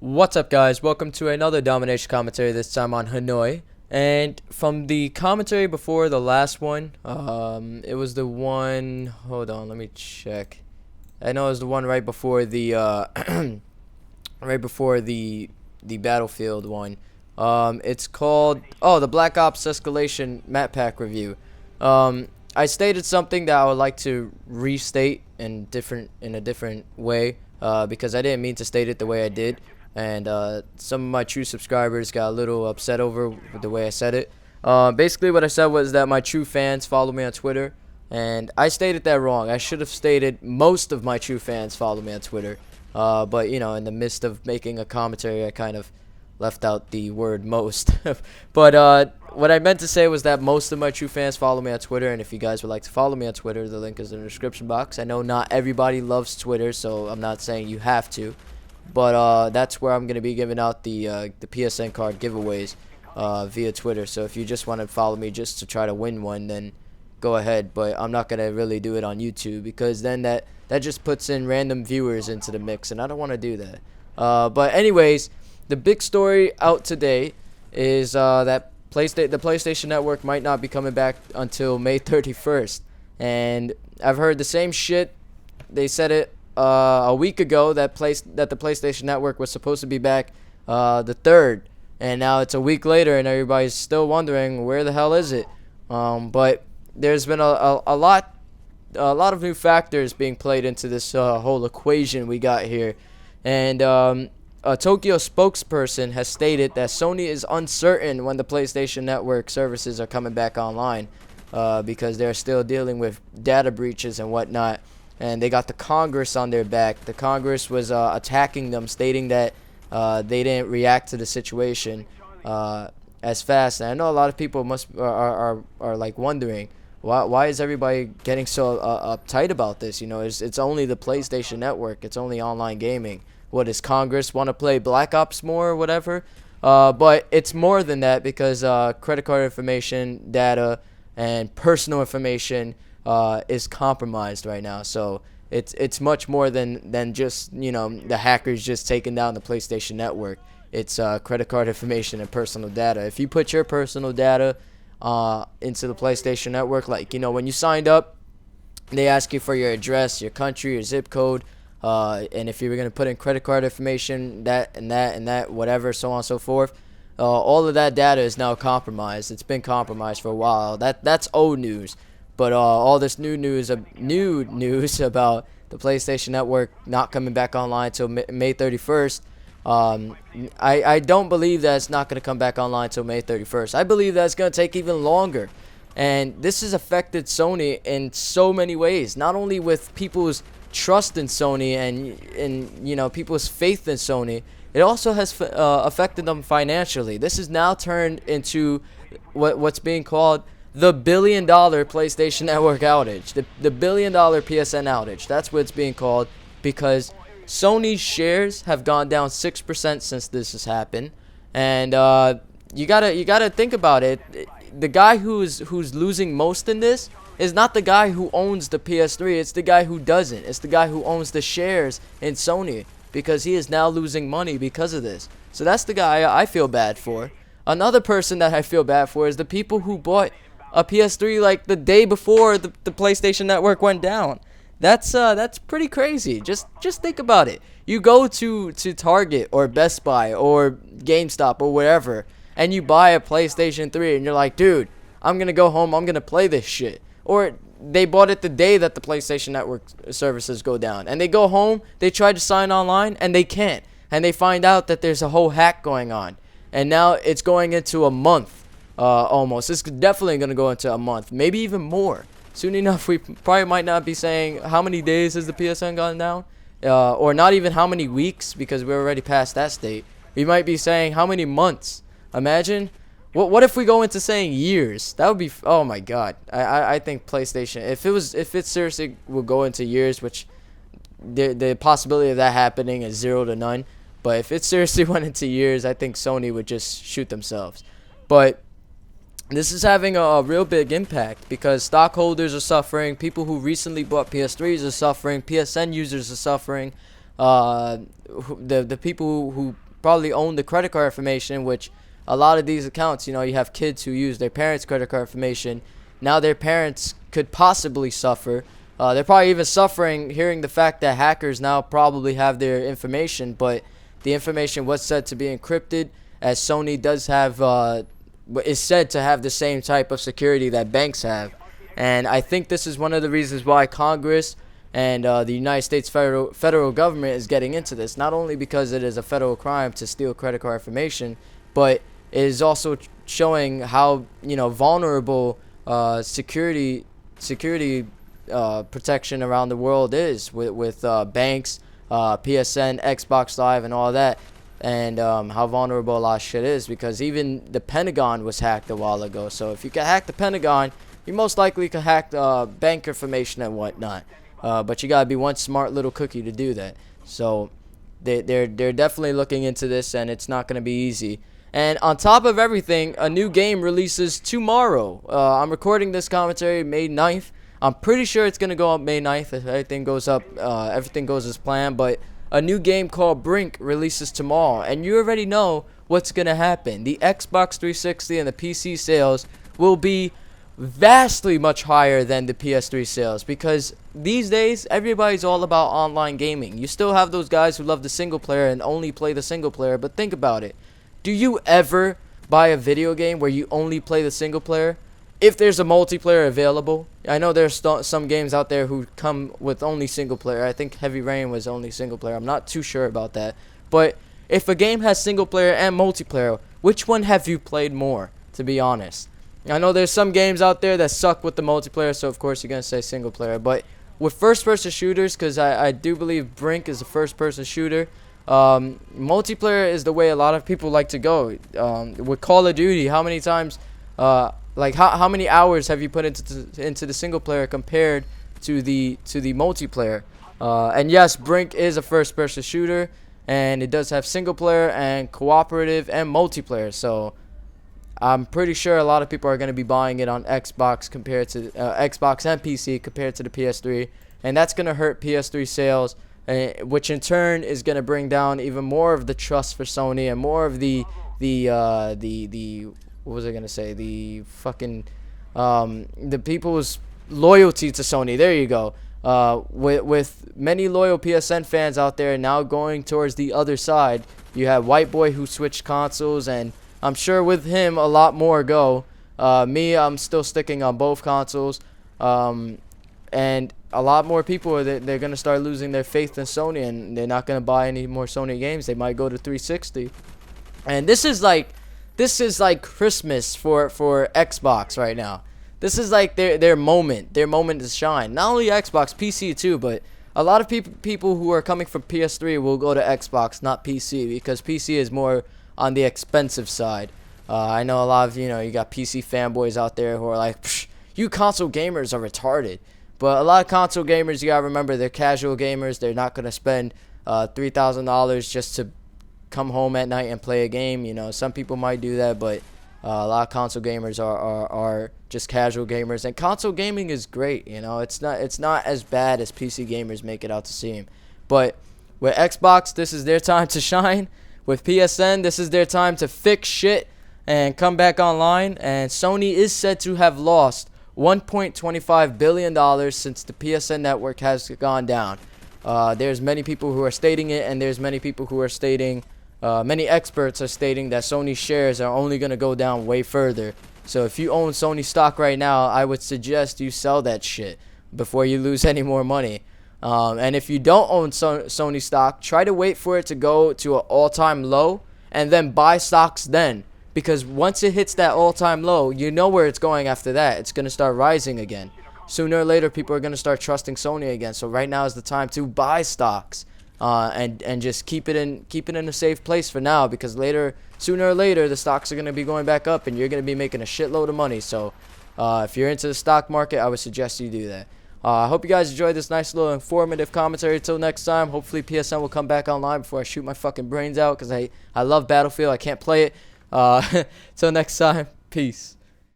What's up, guys? Welcome to another domination commentary, this time on Hanoi. And from the commentary before the last one, it was the one, hold on, let me check. I know it was the one right before the right before the Battlefield one. It's called, the Black Ops Escalation map pack review. I stated something that I would like to restate in a different way, because I didn't mean to state it the way I did, and some of my true subscribers got a little upset over the way I said it. Basically, what I said was that my true fans follow me on Twitter, and I stated that wrong. I should have stated most of my true fans follow me on Twitter. But you know, in the midst of making a commentary, I kind of left out the word most. But what I meant to say was that most of my true fans follow me on Twitter, and if you guys would like to follow me on Twitter, the link is in the description box. I know not everybody loves Twitter, so I'm not saying you have to, but that's where I'm going to be giving out the PSN card giveaways via Twitter. So if you just want to follow me just to try to win one, then go ahead. But I'm not going to really do it on YouTube, because then that just puts in random viewers into the mix, and I don't want to do that. But anyways, the big story out today is that the PlayStation Network might not be coming back until May 31st. And I've heard the same shit. They said it a week ago that the PlayStation Network was supposed to be back the 3rd. And now it's a week later, and everybody's still wondering where the hell is it. But there's been a lot of new factors being played into this whole equation we got here. And a Tokyo spokesperson has stated that Sony is uncertain when the PlayStation Network services are coming back online, because they're still dealing with data breaches and whatnot. And they got the Congress on their back. The Congress was attacking them, stating that they didn't react to the situation as fast. And I know a lot of people are like wondering, why is everybody getting so uptight about this? You know, it's only the PlayStation Network. It's only online gaming. What, does Congress want to play Black Ops more or whatever? But it's more than that, because credit card information, data, and personal information is compromised right now. So it's much more than just, you know, the hackers just taking down the PlayStation Network. It's credit card information and personal data. If you put your personal data into the PlayStation Network, like, you know, when you signed up, they ask you for your address, your country, your zip code, and if you were going to put in credit card information, that, whatever, so on and so forth, all of that data is now compromised. It's been compromised for a while. That's old news. But all this new news about the PlayStation Network not coming back online until May 31st, I don't believe that it's not going to come back online until May 31st. I believe that it's going to take even longer. And this has affected Sony in so many ways, not only with people's trust in Sony and you know, people's faith in Sony. It also has affected them financially. This has now turned into what's being called the $1 billion PlayStation Network outage, the $1 billion PSN outage. That's what it's being called, because Sony's shares have gone down 6% since this has happened. And you gotta think about it. The guy who's losing most in this is not the guy who owns the PS3. It's the guy who doesn't. It's the guy who owns the shares in Sony, because he is now losing money because of this. So that's the guy I feel bad for. Another person that I feel bad for is the people who bought a PS3 like the day before the PlayStation Network went down. That's pretty crazy. Just think about it. You go to Target or Best Buy or GameStop or wherever, and you buy a PlayStation 3, and you're like, dude, I'm gonna go home, I'm gonna play this shit. Or they bought it the day that the PlayStation Network services go down, and they go home, they try to sign online, and they can't. And they find out that there's a whole hack going on. And now it's going into a month, almost. It's definitely going to go into a month, maybe even more. Soon enough, we probably might not be saying how many days has the PSN gone down, or not even how many weeks, because we're already past that state. We might be saying how many months. Imagine. What if we go into saying years? That would be, oh my god. I think PlayStation, if it seriously will go into years, which the possibility of that happening is 0 to none, but if it seriously went into years, I think Sony would just shoot themselves. But this is having a real big impact, because stockholders are suffering, people who recently bought PS3s are suffering, PSN users are suffering, the people who probably own the credit card information, which a lot of these accounts, you have kids who use their parents' credit card information. Now their parents could possibly suffer. They're probably even suffering hearing the fact that hackers now probably have their information, but the information was said to be encrypted, as Sony does have, is said to have the same type of security that banks have. And I think this is one of the reasons why Congress and the United States federal government is getting into this. Not only because it is a federal crime to steal credit card information, but it is also showing how vulnerable security protection around the world is with banks, PSN, Xbox Live, and all that, and how vulnerable a lot of shit is, because even the Pentagon was hacked a while ago. So if you can hack the Pentagon, you most likely can hack bank information and whatnot. But you gotta be one smart little cookie to do that. So they're definitely looking into this, and it's not gonna be easy. And on top of everything, a new game releases tomorrow. I'm recording this commentary May 9th. I'm pretty sure it's gonna go up May 9th if everything goes up, everything goes as planned. But a new game called Brink releases tomorrow, and you already know what's gonna happen. The Xbox 360 and the PC sales will be vastly much higher than the PS3 sales, because these days everybody's all about online gaming. You still have those guys who love the single player and only play the single player, but think about it. Do you ever buy a video game where you only play the single player if there's a multiplayer available? I know there's some games out there who come with only single player. I think Heavy Rain was only single player. I'm not too sure about that. But if a game has single player and multiplayer, which one have you played more, to be honest? I know there's some games out there that suck with the multiplayer, so of course you're going to say single player. But with first-person shooters, because I do believe Brink is a first-person shooter, multiplayer is the way a lot of people like to go. With Call of Duty, how many times, how many hours have you put into the single player compared to the multiplayer? And yes, Brink is a first-person shooter, and it does have single player and cooperative and multiplayer. So I'm pretty sure a lot of people are going to be buying it on Xbox compared to Xbox and PC compared to the PS3, and that's going to hurt PS3 sales, which in turn is going to bring down even more of the trust for Sony and more of the what was I going to say, the people's loyalty to Sony. There you go. With many loyal PSN fans out there now going towards the other side, you have White Boy who switched consoles, and I'm sure with him a lot more go. Me, I'm still sticking on both consoles. And a lot more people, they're going to start losing their faith in Sony, and they're not going to buy any more Sony games. They might go to 360. And this is like Christmas for Xbox right now. This is like their moment to shine. Not only Xbox, PC too, but a lot of people who are coming from PS3 will go to Xbox, not PC, because PC is more on the expensive side. I know a lot of, you got PC fanboys out there who are like, you console gamers are retarded. But a lot of console gamers, you gotta remember, they're casual gamers. They're not gonna spend $3,000 just to come home at night and play a game. Some people might do that, but a lot of console gamers are just casual gamers, and console gaming is great. It's not as bad as PC gamers make it out to seem. But with Xbox, this is their time to shine. With PSN, this is their time to fix shit and come back online. And Sony is said to have lost $1.25 billion since the PSN network has gone down. There's many people who are stating it, and there's many people who are stating, many experts are stating that Sony shares are only going to go down way further. So if you own Sony stock right now, I would suggest you sell that shit before you lose any more money. And if you don't own Sony stock, try to wait for it to go to an all-time low and then buy stocks then. Because once it hits that all-time low, you know where it's going after that. It's going to start rising again. Sooner or later, people are going to start trusting Sony again. So right now is the time to buy stocks and just keep it in a safe place for now. Because sooner or later, the stocks are going to be going back up and you're going to be making a shitload of money. So if you're into the stock market, I would suggest you do that. I hope you guys enjoyed this nice little informative commentary. Till next time, hopefully PSN will come back online before I shoot my fucking brains out, because I love Battlefield. I can't play it. Till next time, peace.